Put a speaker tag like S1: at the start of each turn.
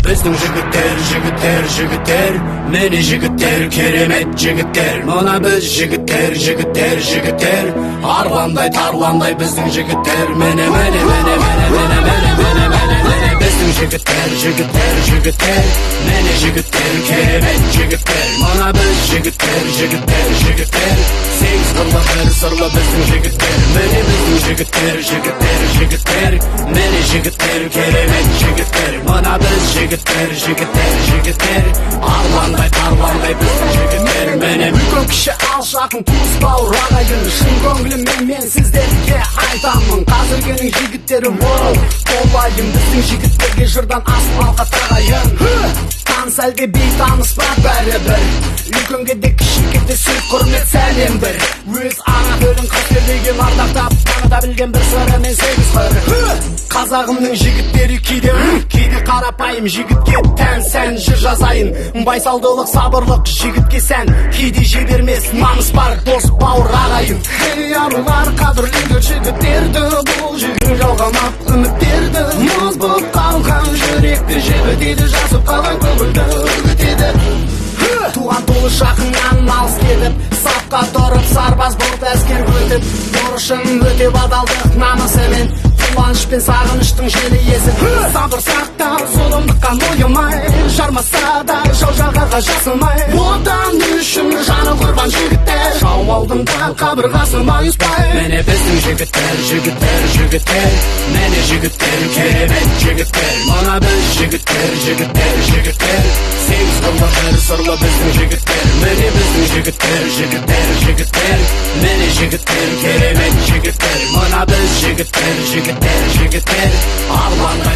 S1: Біздің жігіттер, мені жігіттер, керемет жігіттер. Мына біз жігіттер, арландай тарландай біздің жігіттер. Мені біздің жігіттер, мені жігіттер, керемет жігіттер. Мына біз жігіттер, сегіз қырлы бір сырлы біздің жігіттер. Мені біздің жігіттер, мені жігіттер, керемет жігіттер. Мына біз жігіттер, арландай тарландай біздің жігіттер. Мені
S2: үлкен кіші алшақын туыс бауыр ағайын, шын көңіліммен мен сіздерге айтамын. Қазіргенің жігіттері бол болайын, біздің жігіттерге жырдан аспалға тағайын. Таныс әлде бейтаныс па бәрібір, үлкенге де кішіге де сый құрмет сәлем бір. Өз ана тілін қастерлеген ардақтап таныта білген бір сыры мен сегіз қыры. Қазағымның жігіттері кейде қарапайым, жігітке тән сән жыр жазайын. Байсалдылық сабырлық жігітке сән, кейде жібермес намыс бар дос бауыр ағайын. Ей арулар қадірлеген жігіттерді, бұл жігін жалғамақ үміттерді. Мұз болып қалған жүректі жібітеді, жасып қалған көңілді үгітеді. Туған туыс жақыннан алыс кетіп, сапқа тұрып сарбаз болып әскер өтіп, борышын өтеп адалдық намысымен, қуаныш пен сағыныштың желі есіп. Сабыр сақтап зұлымдыққа мойымай, жармаса да жау жағаға жасымай, отан үшін жаны құрбан жігіттер, жау алдында қабырғасы майыспай.
S1: Мені біздің жігіттер, мені жігіттер, керемет жігіттер. Мына біз жігіттер, сегіз қырлы бір сырлы біздің жігіттер. Мені біздің жігіттер, мені жігіттер, керемет жігіттер. Мына біз жігіттер, арландай